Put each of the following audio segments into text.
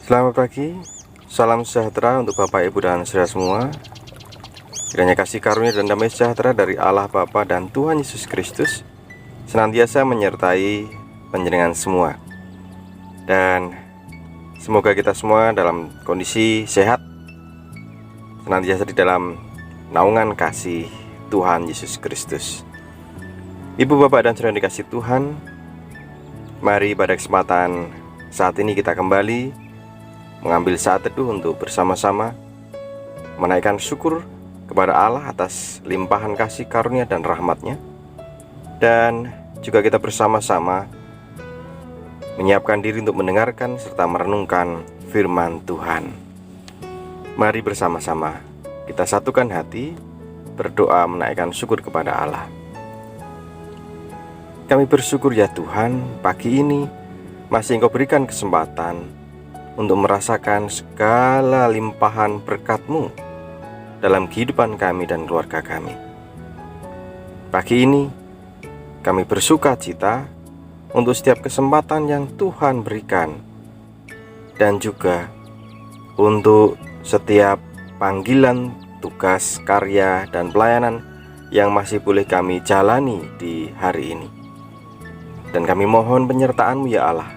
Selamat pagi, salam sejahtera untuk Bapak, Ibu, dan saudara semua. Kiranya kasih karunia dan damai sejahtera dari Allah Bapa dan Tuhan Yesus Kristus senantiasa menyertai panjenengan semua. Dan semoga kita semua dalam kondisi sehat, senantiasa di dalam naungan kasih Tuhan Yesus Kristus. Ibu, Bapak, dan saudara dikasih Tuhan, mari pada kesempatan saat ini kita kembali mengambil saat teduh untuk bersama-sama menaikkan syukur kepada Allah atas limpahan kasih karunia dan rahmat-Nya. Dan juga kita bersama-sama menyiapkan diri untuk mendengarkan serta merenungkan firman Tuhan. Mari bersama-sama kita satukan hati, berdoa menaikkan syukur kepada Allah. Kami bersyukur ya Tuhan, pagi ini masih Engkau berikan kesempatan untuk merasakan segala limpahan berkat-Mu dalam kehidupan kami dan keluarga kami. Pagi ini kami bersuka cita untuk setiap kesempatan yang Tuhan berikan, dan juga untuk setiap panggilan, tugas, karya, dan pelayanan yang masih boleh kami jalani di hari ini. Dan kami mohon penyertaan-Mu ya Allah,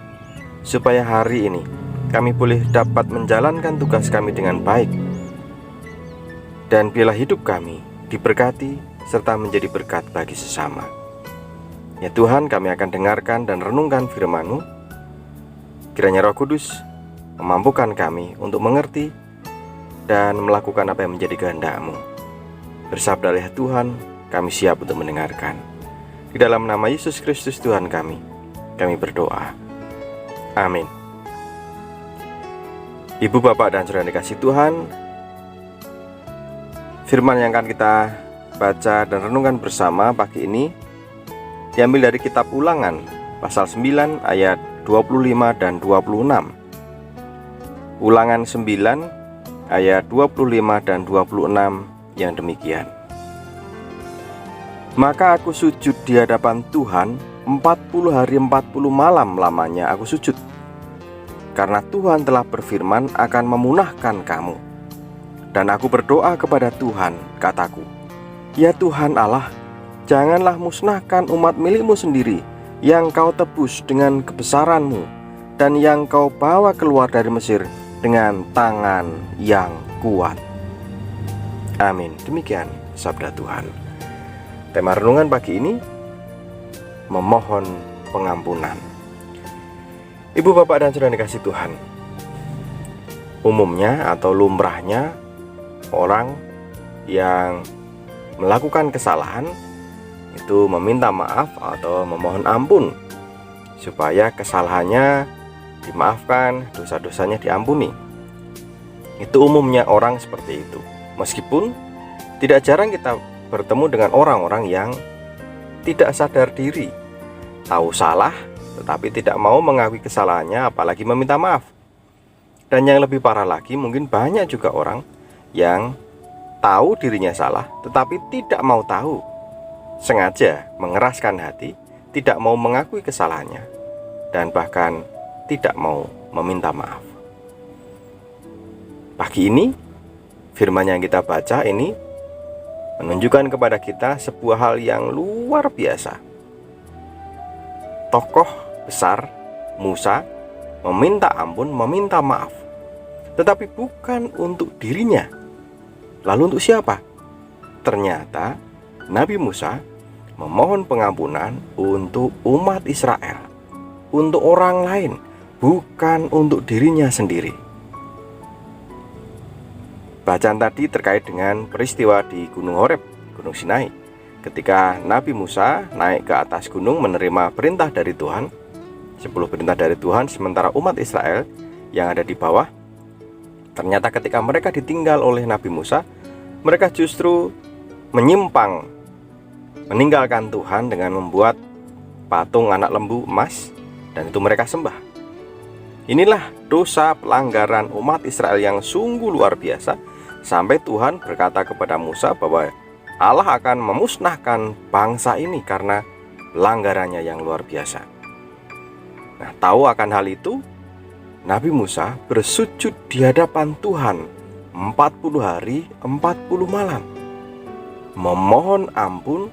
supaya hari ini kami boleh dapat menjalankan tugas kami dengan baik. Dan biarlah hidup kami diberkati serta menjadi berkat bagi sesama. Ya Tuhan, kami akan dengarkan dan renungkan firman-Mu. Kiranya Roh Kudus memampukan kami untuk mengerti dan melakukan apa yang menjadi kehendak-Mu. Bersabdalah ya Tuhan, kami siap untuk mendengarkan. Di dalam nama Yesus Kristus Tuhan kami berdoa. Amin. Ibu, Bapak, dan saudara dikasih Tuhan, firman yang akan kita baca dan renungkan bersama pagi ini diambil dari kitab Ulangan pasal 9 ayat 25 dan 26. Ulangan 9 ayat 25 dan 26 yang demikian. Maka aku sujud di hadapan Tuhan 40 hari 40 malam lamanya aku sujud, karena Tuhan telah berfirman akan memunahkan kamu. Dan aku berdoa kepada Tuhan, kataku, ya Tuhan Allah, janganlah musnahkan umat milik-Mu sendiri yang Kau tebus dengan kebesaran-Mu dan yang Kau bawa keluar dari Mesir dengan tangan yang kuat. Amin. Demikian sabda Tuhan. Tema renungan pagi ini, memohon pengampunan. Ibu, Bapak, dan saudara dikasih Tuhan, umumnya atau lumrahnya orang yang melakukan kesalahan itu meminta maaf atau memohon ampun supaya kesalahannya dimaafkan, dosa-dosanya diampuni. Itu umumnya orang seperti itu. Meskipun tidak jarang kita bertemu dengan orang-orang yang tidak sadar diri, tahu salah tetapi tidak mau mengakui kesalahannya, apalagi meminta maaf. Dan yang lebih parah lagi, mungkin banyak juga orang yang tahu dirinya salah tetapi tidak mau tahu, sengaja mengeraskan hati, tidak mau mengakui kesalahannya, dan bahkan tidak mau meminta maaf. Pagi ini firman yang kita baca ini menunjukkan kepada kita sebuah hal yang luar biasa. Tokoh besar Musa meminta ampun, meminta maaf, tetapi bukan untuk dirinya. Lalu untuk siapa? Ternyata Nabi Musa memohon pengampunan untuk umat Israel, untuk orang lain, bukan untuk dirinya sendiri. Bacaan tadi terkait dengan peristiwa di Gunung Horeb, Gunung Sinai, ketika Nabi Musa naik ke atas gunung menerima perintah dari Tuhan, 10 perintah dari Tuhan, sementara umat Israel yang ada di bawah, ternyata ketika mereka ditinggal oleh Nabi Musa, mereka justru menyimpang, meninggalkan Tuhan dengan membuat patung anak lembu emas, dan itu mereka sembah. Inilah dosa pelanggaran umat Israel yang sungguh luar biasa, sampai Tuhan berkata kepada Musa bahwa Allah akan memusnahkan bangsa ini karena pelanggarannya yang luar biasa. Nah, tahu akan hal itu, Nabi Musa bersujud di hadapan Tuhan 40 hari 40 malam, memohon ampun,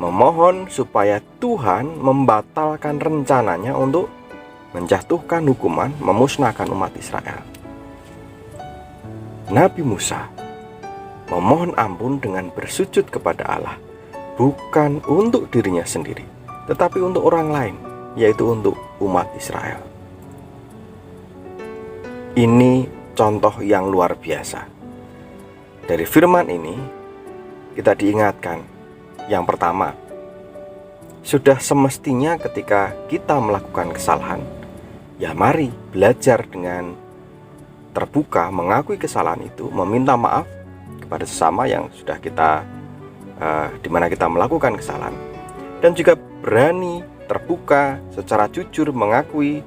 memohon supaya Tuhan membatalkan rencananya untuk menjatuhkan hukuman, memusnahkan umat Israel. Nabi Musa memohon ampun dengan bersujud kepada Allah, bukan untuk dirinya sendiri, tetapi untuk orang lain, yaitu untuk umat Israel. Ini contoh yang luar biasa. Dari firman ini kita diingatkan, yang pertama, sudah semestinya ketika kita melakukan kesalahan, ya mari belajar dengan terbuka, mengakui kesalahan itu, meminta maaf kepada sesama yang sudah kita di mana kita melakukan kesalahan, dan juga berani terbuka secara jujur mengakui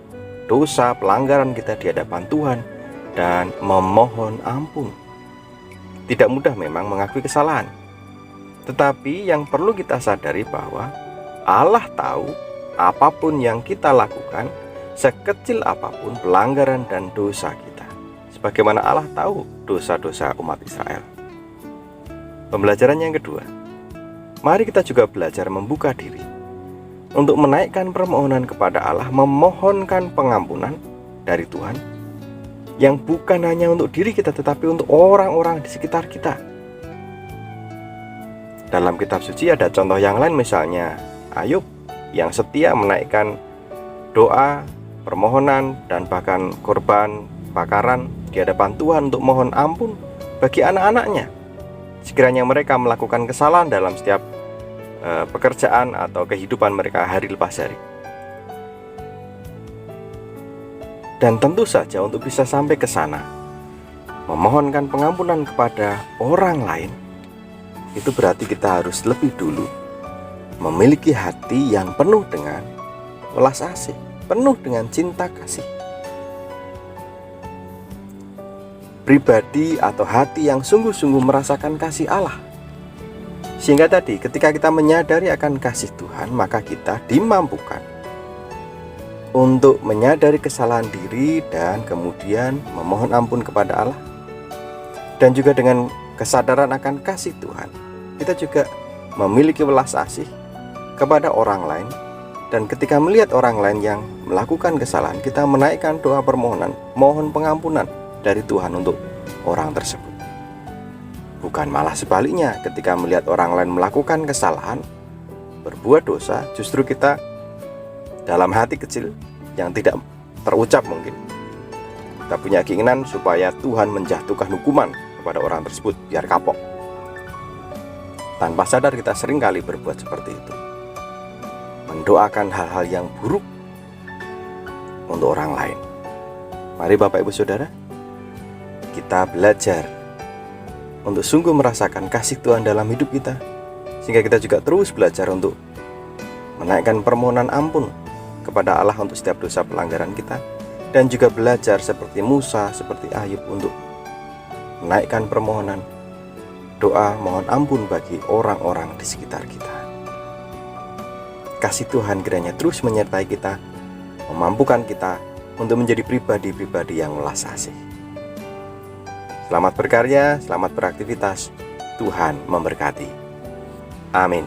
dosa pelanggaran kita di hadapan Tuhan dan memohon ampun. Tidak mudah memang mengakui kesalahan, tetapi yang perlu kita sadari bahwa Allah tahu apapun yang kita lakukan, sekecil apapun pelanggaran dan dosa kita, sebagaimana Allah tahu dosa-dosa umat Israel. Pembelajaran yang kedua, mari kita juga belajar membuka diri untuk menaikkan permohonan kepada Allah, memohonkan pengampunan dari Tuhan yang bukan hanya untuk diri kita, tetapi untuk orang-orang di sekitar kita. Dalam kitab suci ada contoh yang lain, misalnya Ayub yang setia menaikkan doa, permohonan, dan bahkan korban bakaran di hadapan Tuhan untuk mohon ampun bagi anak-anaknya sekiranya mereka melakukan kesalahan dalam setiap pekerjaan atau kehidupan mereka hari lepas hari. Dan tentu saja untuk bisa sampai ke sana, memohonkan pengampunan kepada orang lain, itu berarti kita harus lebih dulu memiliki hati yang penuh dengan welas asih, penuh dengan cinta kasih. Pribadi atau hati yang sungguh-sungguh merasakan kasih Allah. Sehingga tadi ketika kita menyadari akan kasih Tuhan, maka kita dimampukan untuk menyadari kesalahan diri dan kemudian memohon ampun kepada Allah. Dan juga dengan kesadaran akan kasih Tuhan, kita juga memiliki welas asih kepada orang lain. Dan ketika melihat orang lain yang melakukan kesalahan, kita menaikkan doa permohonan, mohon pengampunan dari Tuhan untuk orang tersebut. Bukan malah sebaliknya, ketika melihat orang lain melakukan kesalahan, berbuat dosa, justru kita dalam hati kecil yang tidak terucap mungkin, kita punya keinginan supaya Tuhan menjatuhkan hukuman kepada orang tersebut biar kapok. Tanpa sadar kita seringkali berbuat seperti itu, mendoakan hal-hal yang buruk untuk orang lain. Mari Bapak Ibu Saudara, kita belajar untuk sungguh merasakan kasih Tuhan dalam hidup kita, sehingga kita juga terus belajar untuk menaikkan permohonan ampun kepada Allah untuk setiap dosa pelanggaran kita, dan juga belajar seperti Musa, seperti Ayub untuk menaikkan permohonan doa mohon ampun bagi orang-orang di sekitar kita. Kasih Tuhan kiranya terus menyertai kita, memampukan kita untuk menjadi pribadi-pribadi yang welas asih. Selamat berkarya, selamat beraktivitas. Tuhan memberkati. Amin.